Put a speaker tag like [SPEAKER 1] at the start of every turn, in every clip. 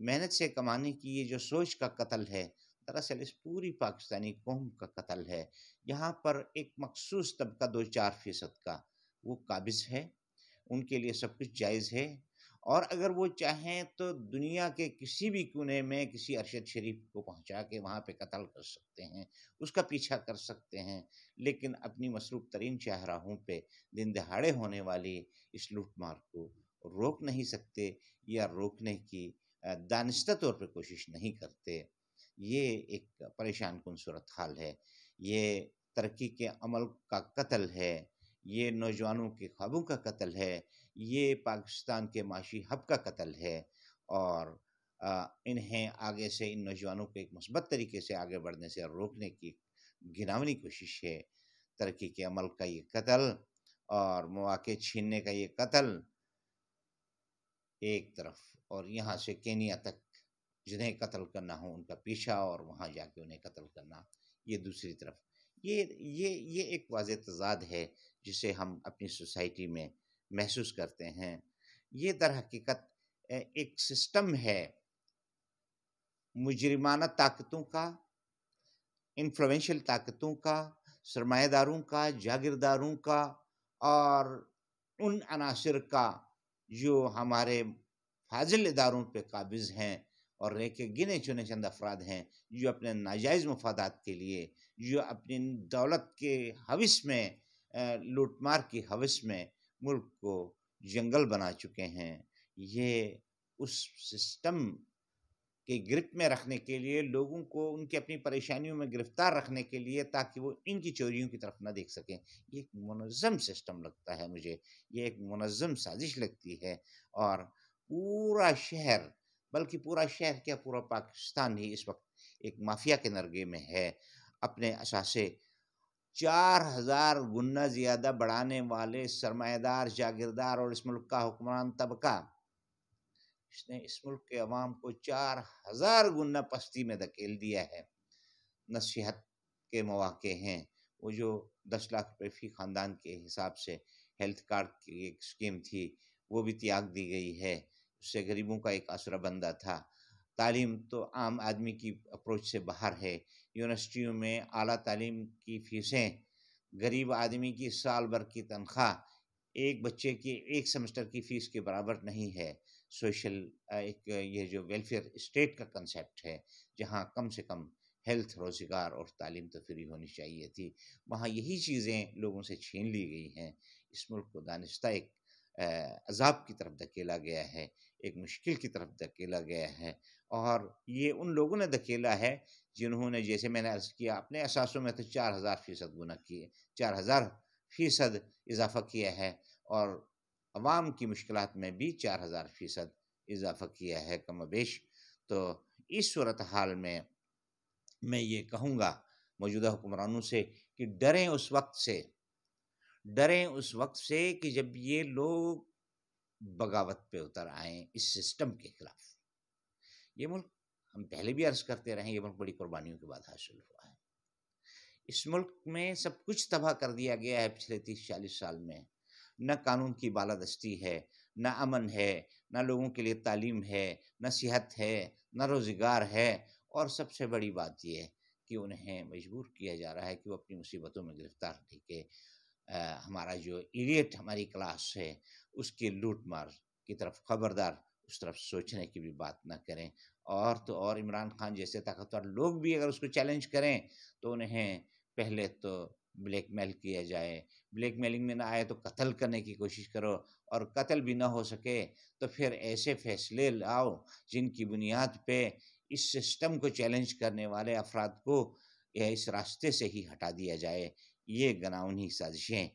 [SPEAKER 1] محنت سے کمانے کی یہ جو سوچ کا قتل ہے، دراصل اس پوری پاکستانی قوم کا قتل ہے۔ یہاں پر ایک مخصوص طبقہ 2-4% کا وہ قابض ہے، ان کے لیے سب کچھ جائز ہے، اور اگر وہ چاہیں تو دنیا کے کسی بھی کونے میں کسی ارشد شریف کو پہنچا کے وہاں پہ قتل کر سکتے ہیں، اس کا پیچھا کر سکتے ہیں، لیکن اپنی مصروف ترین شاہراہوں پہ دن دہاڑے ہونے والی اس لوٹ مار کو روک نہیں سکتے، یا روکنے کی دانستہ طور پہ کوشش نہیں کرتے۔ یہ ایک پریشان کن صورتحال ہے، یہ ترقی کے عمل کا قتل ہے، یہ نوجوانوں کے خوابوں کا قتل ہے، یہ پاکستان کے معاشی ہب کا قتل ہے، اور انہیں آگے سے ان نوجوانوں کو ایک مثبت طریقے سے آگے بڑھنے سے روکنے کی گھناونی کوشش ہے۔ ترقی کے عمل کا یہ قتل اور مواقع چھیننے کا یہ قتل ایک طرف، اور یہاں سے کینیا تک جنہیں قتل کرنا ہو ان کا پیچھا اور وہاں جا کے انہیں قتل کرنا یہ دوسری طرف۔ یہ ایک واضح تضاد ہے جسے ہم اپنی سوسائٹی میں محسوس کرتے ہیں۔ یہ در حقیقت ایک سسٹم ہے مجرمانہ طاقتوں کا، انفلوئنشل طاقتوں کا، سرمایہ داروں کا، جاگیرداروں کا، اور ان عناصر کا جو ہمارے فاضل اداروں پہ قابض ہیں، اور کے گنے چنے چند افراد ہیں جو اپنے ناجائز مفادات کے لیے، جو اپنی دولت کے ہوس میں، لوٹ مار کی ہوس میں ملک کو جنگل بنا چکے ہیں۔ یہ اس سسٹم کے گرفت میں رکھنے کے لیے، لوگوں کو ان کی اپنی پریشانیوں میں گرفتار رکھنے کے لیے، تاکہ وہ ان کی چوریوں کی طرف نہ دیکھ سکیں، یہ ایک منظم سسٹم لگتا ہے مجھے، یہ ایک منظم سازش لگتی ہے۔ اور پورا شہر، بلکہ پورا شہر کیا، پورا پاکستان ہی اس وقت ایک مافیا کے نرغے میں ہے، اپنے اثاثے 4000 گنا زیادہ بڑھانے والے سرمایہ دار، جاگیردار اور اس ملک کا حکمران طبقہ، اس نے اس ملک کے عوام کو 4000 گنا پستی میں دھکیل دیا ہے۔ نہ صحت کے مواقع ہیں، وہ جو 10 لاکھ روپے فی خاندان کے حساب سے ہیلتھ کارڈ کی ایک اسکیم تھی، وہ بھی تیاگ دی گئی ہے، اس سے غریبوں کا ایک آسرا بندہ تھا۔ تعلیم تو عام آدمی کی اپروچ سے باہر ہے، یونیورسٹیوں میں اعلیٰ تعلیم کی فیسیں غریب آدمی کی سال بھر کی تنخواہ ایک بچے کی ایک سمسٹر کی فیس کے برابر نہیں ہے۔ سوشل ایک یہ جو ویلفیئر اسٹیٹ کا کنسیپٹ ہے، جہاں کم سے کم ہیلتھ، روزگار اور تعلیم تو فری ہونی چاہیے تھی، وہاں یہی چیزیں لوگوں سے چھین لی گئی ہیں۔ اس ملک کو دانستہ ایک عذاب کی طرف دھکیلا گیا ہے، ایک مشکل کی طرف دھکیلا گیا ہے، اور یہ ان لوگوں نے دھکیلا ہے جنہوں نے، جیسے میں نے عرض کیا، اپنے اثاثوں میں تو 4000% گنا کیے، 4000% اضافہ کیا ہے، اور عوام کی مشکلات میں بھی 4000% اضافہ کیا ہے کم و بیش۔ تو اس صورتحال میں میں یہ کہوں گا موجودہ حکمرانوں سے کہ ڈریں اس وقت سے کہ جب یہ لوگ بغاوت پہ اتر آئیں اس سسٹم کے خلاف۔ یہ ملک، ہم پہلے بھی عرض کرتے رہے، یہ ملک بڑی قربانیوں کے بعد حاصل ہوا ہے۔ اس ملک میں سب کچھ تباہ کر دیا گیا ہے پچھلے 30-40 سال میں۔ نہ قانون کی بالادستی ہے، نہ امن ہے، نہ لوگوں کے لیے تعلیم ہے، نہ صحت ہے، نہ روزگار ہے، اور سب سے بڑی بات یہ ہے کہ انہیں مجبور کیا جا رہا ہے کہ وہ اپنی مصیبتوں میں گرفتار رہ کے ہمارا جو ایلیٹ ہماری کلاس ہے اس کی لوٹ مار کی طرف خبردار، اس طرف سوچنے کی بھی بات نہ کریں۔ اور تو اور عمران خان جیسے طاقتور لوگ بھی اگر اس کو چیلنج کریں تو انہیں پہلے تو بلیک میل کیا جائے، بلیک میلنگ میں نہ آئے تو قتل کرنے کی کوشش کرو، اور قتل بھی نہ ہو سکے تو پھر ایسے فیصلے لاؤ جن کی بنیاد پہ اس سسٹم کو چیلنج کرنے والے افراد کو اس راستے سے ہی ہٹا دیا جائے۔ یہ گناؤنی سازشیں،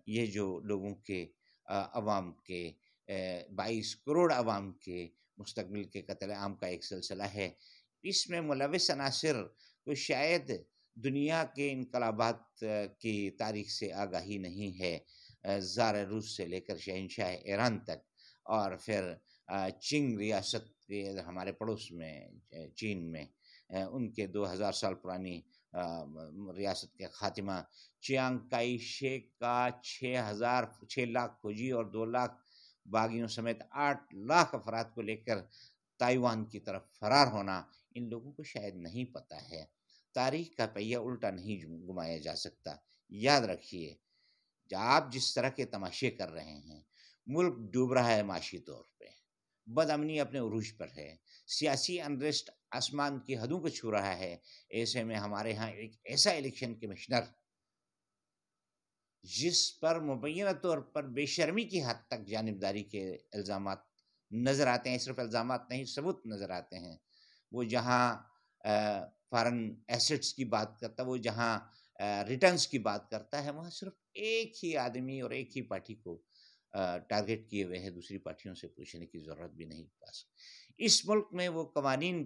[SPEAKER 1] یہ جو لوگوں کے، عوام کے، 22 کروڑ عوام کے مستقبل کے قتل عام کا ایک سلسلہ ہے، اس میں ملوث عناصر کو شاید دنیا کے انقلابات کی تاریخ سے آگاہی نہیں ہے، زار روس سے لے کر شہنشاہ ایران تک، اور پھر چنگ ریاست کے ہمارے پڑوس میں چین میں ان کے 2000 سال پرانی ریاست کے خاتمہ، چیانگ کائی شیک کا 6 لاکھ فوجی اور 2 لاکھ باغیوں سمیت 8 لاکھ افراد کو لے کر تائیوان کی طرف فرار ہونا ان لوگوں کو شاید نہیں پتہ ہے۔ تاریخ کا پہیہ الٹا نہیں گھمایا جا سکتا۔ یاد رکھیے، آپ جس طرح کے تماشے کر رہے ہیں، ملک ڈوب رہا ہے معاشی طور پہ، بد امنی اپنے عروج پر ہے، سیاسی انریسٹ آسمان کی حدوں کو چھو رہا ہے۔ ایسے میں ہمارے ہاں ایک ایسا الیکشن کمشنر جس پر مبینہ طور پر بے شرمی کی حد تک جانبداری کے الزامات نظر آتے ہیں، صرف الزامات نہیں ثبوت نظر آتے ہیں، وہ جہاں فارن ایسٹس کی بات کرتا ہے، وہ جہاں ریٹرنز کی بات کرتا ہے، وہاں صرف ایک ہی آدمی اور ایک ہی پارٹی کو ٹارگٹ کیے ہوئے ہے، دوسری پارٹیوں سے پوچھنے کی ضرورت بھی نہیں پاس۔ اس ملک میں وہ قوانین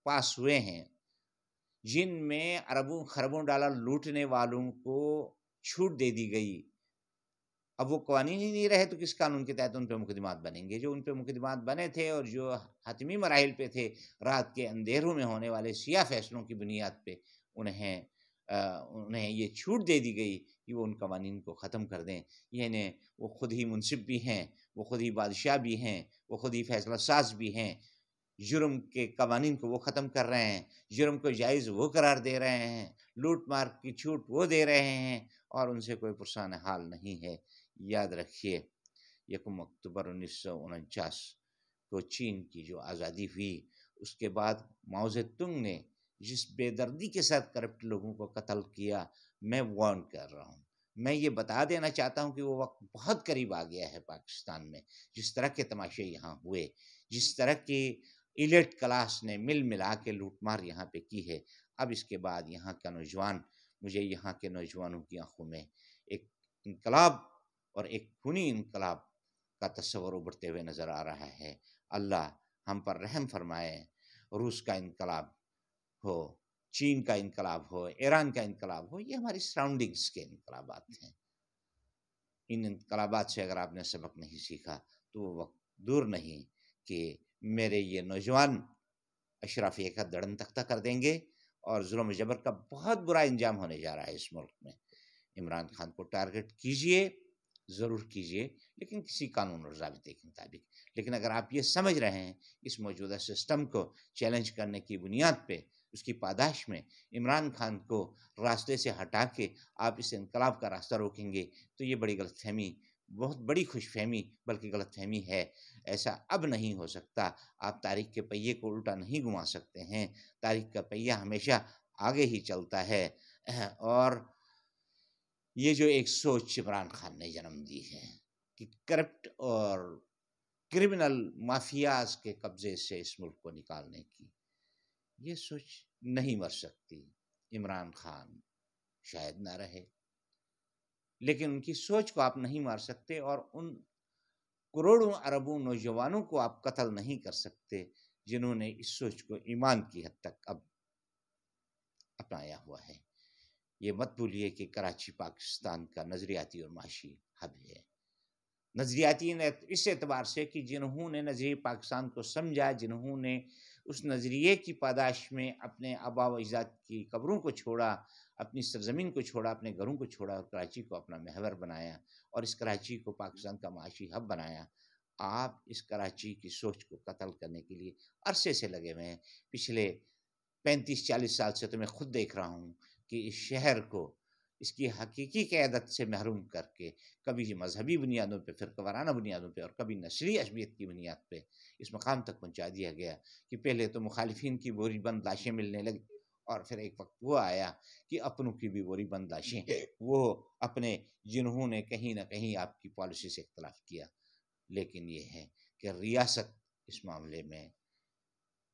[SPEAKER 1] پاس ہوئے ہیں جن میں اربوں خربوں ڈالر لوٹنے والوں کو چھوٹ دے دی گئی۔ اب وہ قوانین ہی نہیں رہے تو کس قانون کے تحت ان پہ مقدمات بنیں گے؟ جو ان پہ مقدمات بنے تھے اور جو حتمی مراحل پہ تھے، رات کے اندھیروں میں ہونے والے سیاہ فیصلوں کی بنیاد پہ انہیں یہ چھوٹ دے دی گئی کہ وہ ان قوانین کو ختم کر دیں۔ یعنی وہ خود ہی منصف بھی ہیں، وہ خود ہی بادشاہ بھی ہیں، وہ خود ہی فیصلہ ساز بھی ہیں۔ جرم کے قوانین کو وہ ختم کر رہے ہیں، جرم کو جائز وہ قرار دے رہے ہیں، لوٹ مار کی چھوٹ وہ دے رہے ہیں، اور ان سے کوئی پرسان حال نہیں ہے۔ یاد رکھیے، 1 اکتوبر 1949 کو چین کی جو آزادی ہوئی، اس کے بعد ماؤ زے تونگ نے جس بے دردی کے ساتھ کرپٹ لوگوں کو قتل کیا، میں وارن کر رہا ہوں، میں یہ بتا دینا چاہتا ہوں کہ وہ وقت بہت قریب آ گیا ہے پاکستان میں۔ جس طرح کے تماشے یہاں ہوئے، جس طرح کی ایلیٹ کلاس نے مل ملا کے لوٹ مار یہاں پہ کی ہے، اب اس کے بعد یہاں کا نوجوان، مجھے یہاں کے نوجوانوں کی آنکھوں میں ایک انقلاب اور ایک خونی انقلاب کا تصور ابھرتے ہوئے نظر آ رہا ہے۔ اللہ ہم پر رحم فرمائے۔ روس کا انقلاب ہو، چین کا انقلاب ہو، ایران کا انقلاب ہو، یہ ہماری سراؤنڈنگز کے انقلابات ہیں۔ ان انقلابات سے اگر آپ نے سبق نہیں سیکھا تو وہ وقت دور نہیں کہ میرے یہ نوجوان اشرافیہ کا دڑن تختہ کر دیں گے، اور ظلم و جبر کا بہت برا انجام ہونے جا رہا ہے اس ملک میں۔ عمران خان کو ٹارگٹ کیجئے، ضرور کیجئے، لیکن کسی قانون اور ضابطے کے مطابق۔ لیکن اگر آپ یہ سمجھ رہے ہیں اس موجودہ سسٹم کو چیلنج کرنے کی بنیاد پہ، اس کی پاداش میں عمران خان کو راستے سے ہٹا کے آپ اس انقلاب کا راستہ روکیں گے، تو یہ بڑی غلط فہمی، بہت بڑی خوش فہمی بلکہ غلط فہمی ہے۔ ایسا اب نہیں ہو سکتا۔ آپ تاریخ کے پہیے کو الٹا نہیں گھما سکتے ہیں۔ تاریخ کا پہیہ ہمیشہ آگے ہی چلتا ہے، اور یہ جو ایک سوچ عمران خان نے جنم دی ہے کہ کرپٹ اور کرمنل مافیاز کے قبضے سے اس ملک کو نکالنے کی، یہ سوچ نہیں مر سکتی۔ عمران خان شاید نہ رہے، لیکن ان کی سوچ کو آپ نہیں مار سکتے، اور ان کروڑوں اربوں نوجوانوں کو آپ قتل نہیں کر سکتے جنہوں نے اس سوچ کو ایمان کی حد تک اب اپنایا ہوا ہے۔ یہ مت بھولیے کہ کراچی پاکستان کا نظریاتی اور معاشی ہب ہے۔ نظریاتی اس اعتبار سے کہ جنہوں نے نظریہ پاکستان کو سمجھا، جنہوں نے اس نظریے کی پاداش میں اپنے آباء و اجداد کی قبروں کو چھوڑا، اپنی سرزمین کو چھوڑا، اپنے گھروں کو چھوڑا، اور کراچی کو اپنا محور بنایا، اور اس کراچی کو پاکستان کا معاشی ہب بنایا۔ آپ اس کراچی کی سوچ کو قتل کرنے کے لیے عرصے سے لگے ہوئے ہیں۔ پچھلے 35-40 سال سے تو میں خود دیکھ رہا ہوں کہ اس شہر کو اس کی حقیقی قیادت سے محروم کر کے، کبھی مذہبی بنیادوں پہ، فرقہ وارانہ بنیادوں پہ، اور کبھی نسلی عصبیت کی بنیاد پہ اس مقام تک پہنچا دیا گیا کہ پہلے تو مخالفین کی بوری بند لاشیں ملنے لگی، اور پھر ایک وقت وہ آیا کہ اپنوں کی بھی بوری بند لاشیں، وہ اپنے جنہوں نے کہیں نہ کہیں آپ کی پالیسی سے اختلاف کیا۔ لیکن یہ ہے کہ ریاست اس معاملے میں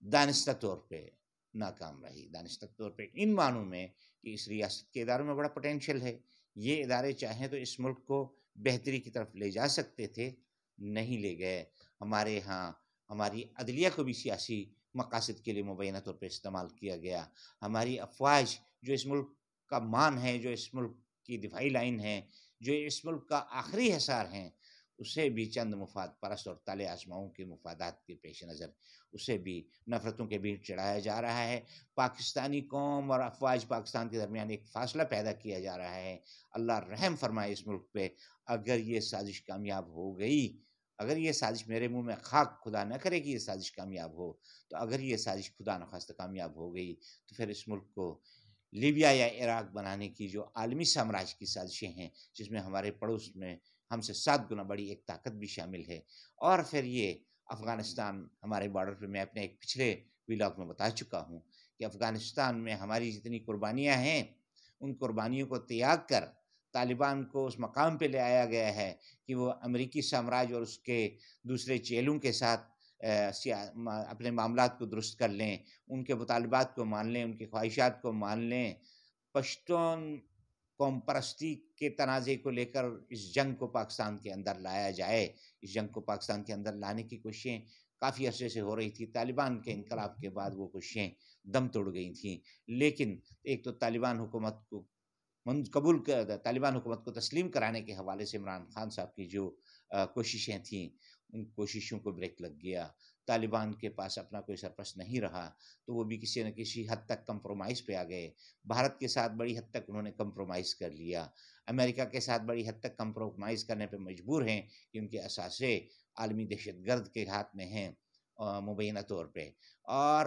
[SPEAKER 1] دانستہ طور پہ ناکام رہی، دانستہ طور پہ ان معنوں میں کہ اس ریاست کے اداروں میں بڑا پوٹینشیل ہے، یہ ادارے چاہیں تو اس ملک کو بہتری کی طرف لے جا سکتے تھے، نہیں لے گئے۔ ہمارے ہاں ہماری عدلیہ کو بھی سیاسی مقاصد کے لیے مبینہ طور پہ استعمال کیا گیا۔ ہماری افواج جو اس ملک کا مان ہے، جو اس ملک کی دفاعی لائن ہے، جو اس ملک کا آخری حصار ہیں، اسے بھی چند مفاد پرست اور تالے آزماؤں کے مفادات کے پیش نظر اسے بھی نفرتوں کے بیچ چڑھایا جا رہا ہے۔ پاکستانی قوم اور افواج پاکستان کے درمیان ایک فاصلہ پیدا کیا جا رہا ہے۔ اللہ رحم فرمائے اس ملک پہ، اگر یہ سازش کامیاب ہو گئی، اگر یہ سازش میرے منہ میں خاک، خدا نہ کرے کہ یہ سازش کامیاب ہو، تو اگر یہ سازش خدا نخواستہ کامیاب ہو گئی تو پھر اس ملک کو لیبیا یا عراق بنانے کی جو عالمی سامراج کی سازشیں ہیں، جس میں ہمارے پڑوس میں ہم سے 7 گنا بڑی ایک طاقت بھی شامل ہے، اور پھر یہ افغانستان ہمارے بارڈر پہ، میں اپنے ایک پچھلے ویلاگ میں بتا چکا ہوں کہ افغانستان میں ہماری جتنی قربانیاں ہیں، ان قربانیوں کو تیاگ کر طالبان کو اس مقام پہ لے آیا گیا ہے کہ وہ امریکی سامراج اور اس کے دوسرے چیلوں کے ساتھ اپنے معاملات کو درست کر لیں، ان کے مطالبات کو مان لیں، ان کی خواہشات کو مان لیں۔ پشتون قوم پرستی کے تنازع کو لے کر اس جنگ کو پاکستان کے اندر لایا جائے، اس جنگ کو پاکستان کے اندر لانے کی کوششیں کافی عرصے سے ہو رہی تھی۔ طالبان کے انقلاب کے بعد وہ کوششیں دم توڑ گئی تھیں، لیکن ایک تو طالبان حکومت کو طالبان حکومت کو تسلیم کرانے کے حوالے سے عمران خان صاحب کی جو کوششیں تھیں، ان کوششوں کو بریک لگ گیا۔ طالبان کے پاس اپنا کوئی سرپرست نہیں رہا، تو وہ بھی کسی نہ کسی حد تک کمپرومائز پہ آ گئے۔ بھارت کے ساتھ بڑی حد تک انہوں نے کمپرومائز کر لیا، امریکہ کے ساتھ بڑی حد تک کمپرومائز کرنے پہ مجبور ہیں کہ ان کے اثاثے عالمی دہشت گرد کے ہاتھ میں ہیں مبینہ طور پہ، اور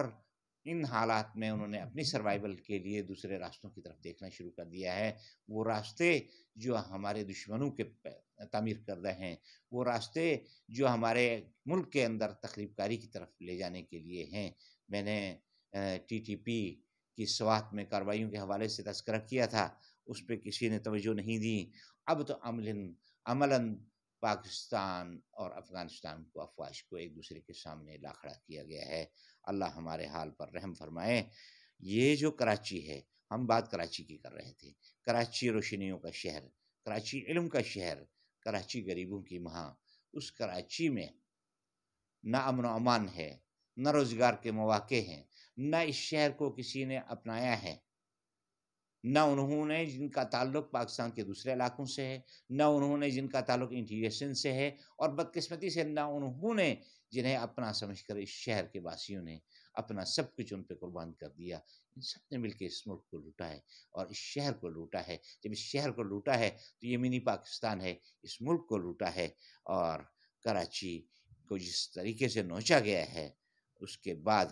[SPEAKER 1] ان حالات میں انہوں نے اپنی سروائیول کے لیے دوسرے راستوں کی طرف دیکھنا شروع کر دیا ہے۔ وہ راستے جو ہمارے دشمنوں کے تعمیر کردہ ہیں، وہ راستے جو ہمارے ملک کے اندر تخریب کاری کی طرف لے جانے کے لیے ہیں۔ میں نے ٹی ٹی پی کی سوات میں کارروائیوں کے حوالے سے تذکرہ کیا تھا، اس پہ کسی نے توجہ نہیں دی۔ اب تو عملاً پاکستان اور افغانستان کو افواج کو ایک دوسرے کے سامنے لا کھڑا کیا گیا ہے۔ اللہ ہمارے حال پر رحم فرمائے۔ یہ جو کراچی ہے، ہم بات کراچی کی کر رہے تھے، کراچی روشنیوں کا شہر، کراچی علم کا شہر، کراچی غریبوں کی مہاں، اس کراچی میں نہ امن و امان ہے، نہ روزگار کے مواقع ہیں، نہ اس شہر کو کسی نے اپنایا ہے، نہ انہوں نے جن کا تعلق پاکستان کے دوسرے علاقوں سے ہے، نہ انہوں نے جن کا تعلق انٹیگریشن سے ہے، اور بدقسمتی سے نہ انہوں نے جنہیں اپنا سمجھ کر اس شہر کے واسیوں نے اپنا سب کچھ ان پہ قربان کر دیا۔ ان سب نے مل کے اس ملک کو لوٹا ہے اور اس شہر کو لوٹا ہے۔ جب اس شہر کو لوٹا ہے تو یہ منی پاکستان ہے، اس ملک کو لوٹا ہے، اور کراچی کو جس طریقے سے نوچا گیا ہے، اس کے بعد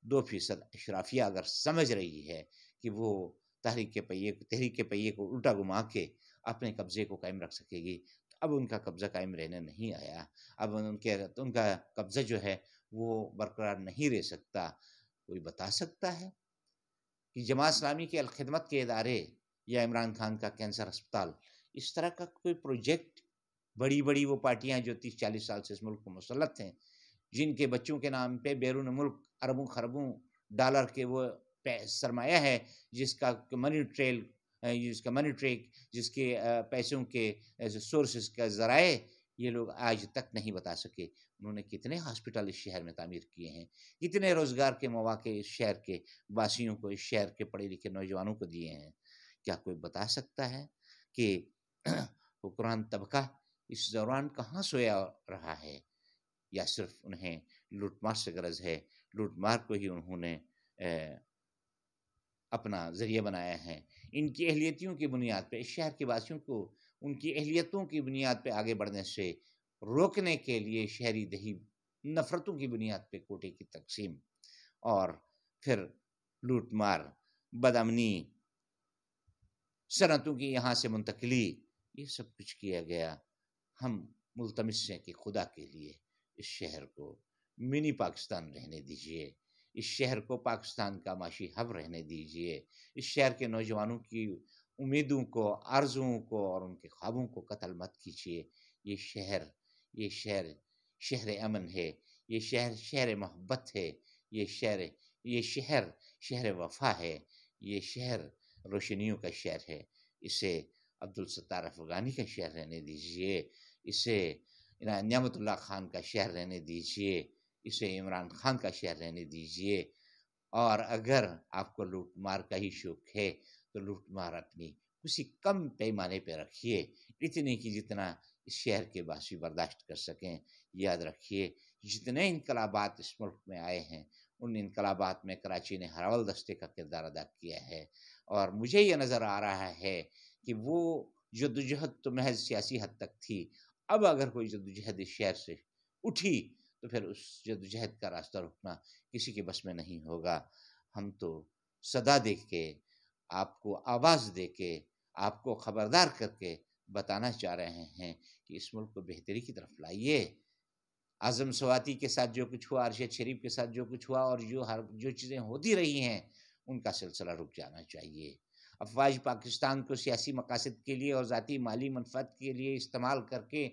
[SPEAKER 1] 2% اشرافیہ اگر سمجھ رہی ہے کہ وہ تحریک کے پہیے کو الٹا گھما کے اپنے قبضے کو قائم رکھ سکے گی، تو اب ان کا قبضہ قائم رہنے نہیں آیا۔ اب ان کا قبضہ جو ہے وہ برقرار نہیں رہ سکتا۔ کوئی بتا سکتا ہے کہ جماعت اسلامی کے الخدمت کے ادارے یا عمران خان کا کینسر اسپتال، اس طرح کا کوئی پروجیکٹ، بڑی بڑی وہ پارٹیاں جو 30-40 سال سے اس ملک کو مسلط ہیں، جن کے بچوں کے نام پہ بیرون ملک اربوں خربوں ڈالر کے وہ سرمایہ ہے، جس کا منی ٹریک، جس کے پیسوں کے سورسز کا ذرائع یہ لوگ آج تک نہیں بتا سکے۔ انہوں نے کتنے ہاسپٹل اس شہر میں تعمیر کیے ہیں، کتنے روزگار کے مواقع اس شہر کے واسیوں کو، اس شہر کے پڑھے لکھے نوجوانوں کو دیے ہیں۔ کیا کوئی بتا سکتا ہے کہ حکمران طبقہ اس دوران کہاں سویا رہا ہے، یا صرف انہیں لوٹ مار سے غرض ہے، لوٹ مار کو ہی انہوں نے اپنا ذریعہ بنایا ہے؟ ان کی اہلیتوں کی بنیاد پہ اس شہر کے واسیوں کو ان کی اہلیتوں کی بنیاد پہ آگے بڑھنے سے روکنے کے لیے شہری دہی نفرتوں کی بنیاد پہ کوٹے کی تقسیم، اور پھر لوٹ مار، بدامنی، صنعتوں کی یہاں سے منتقلی، یہ سب کچھ کیا گیا۔ ہم ملتمس ہیں کہ خدا کے لیے اس شہر کو منی پاکستان رہنے دیجئے، اس شہر کو پاکستان کا معاشی ہب رہنے دیجئے، اس شہر کے نوجوانوں کی امیدوں کو، آرزوؤں کو اور ان کے خوابوں کو قتل مت کیجیے۔ یہ شہر شہر امن ہے، یہ شہر محبت ہے، یہ شہر شہر وفا ہے، یہ شہر روشنیوں کا شہر ہے۔ اسے عبدالستار افغانی کا شہر رہنے دیجیے، اسے نعمت اللہ خان کا شہر رہنے دیجیے، اسے عمران خان کا شہر رہنے دیجیے۔ اور اگر آپ کو لوٹ مار کا ہی شوق ہے تو لوٹ مار اپنی کسی کم پیمانے پہ رکھیے، اتنی کہ جتنا اس شہر کے باسی برداشت کر سکیں۔ یاد رکھیے، جتنے انقلابات اس ملک میں آئے ہیں، ان انقلابات میں کراچی نے ہراول دستے کا کردار ادا کیا ہے، اور مجھے یہ نظر آ رہا ہے کہ وہ جدوجہد تو محض سیاسی حد تک تھی۔ اب اگر کوئی جدوجہد اس شہر سے اٹھی تو پھر اس جدوجہد کا راستہ روکنا کسی کے بس میں نہیں ہوگا۔ ہم تو صدا دے کے، آپ کو آواز دے کے، آپ کو خبردار کر کے بتانا چاہ رہے ہیں کہ اس ملک کو بہتری کی طرف لائیے۔ اعظم سواتی کے ساتھ جو کچھ ہوا، ارشد شریف کے ساتھ جو کچھ ہوا، اور جو چیزیں ہوتی رہی ہیں ان کا سلسلہ رک جانا چاہیے۔ افواج پاکستان کو سیاسی مقاصد کے لیے اور ذاتی مالی منفعت کے لیے استعمال کر کے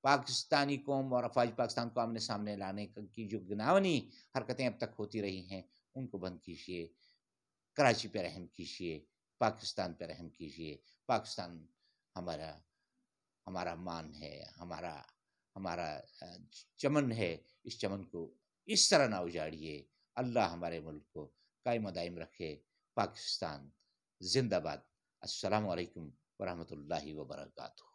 [SPEAKER 1] پاکستانی قوم اور افواج پاکستان کو آمنے سامنے لانے کی جو گناونی حرکتیں اب تک ہوتی رہی ہیں ان کو بند کیجیے۔ کراچی پہ رحم کیجیے، پاکستان پہ رحم کیجیے۔ پاکستان ہمارا ہمارا مان ہے، ہمارا چمن ہے، اس چمن کو اس طرح نہ اجاڑیے۔ اللہ ہمارے ملک کو قائم و دائم رکھے۔ پاکستان زندہ باد۔ السلام علیکم ورحمۃ اللہ وبرکاتہ۔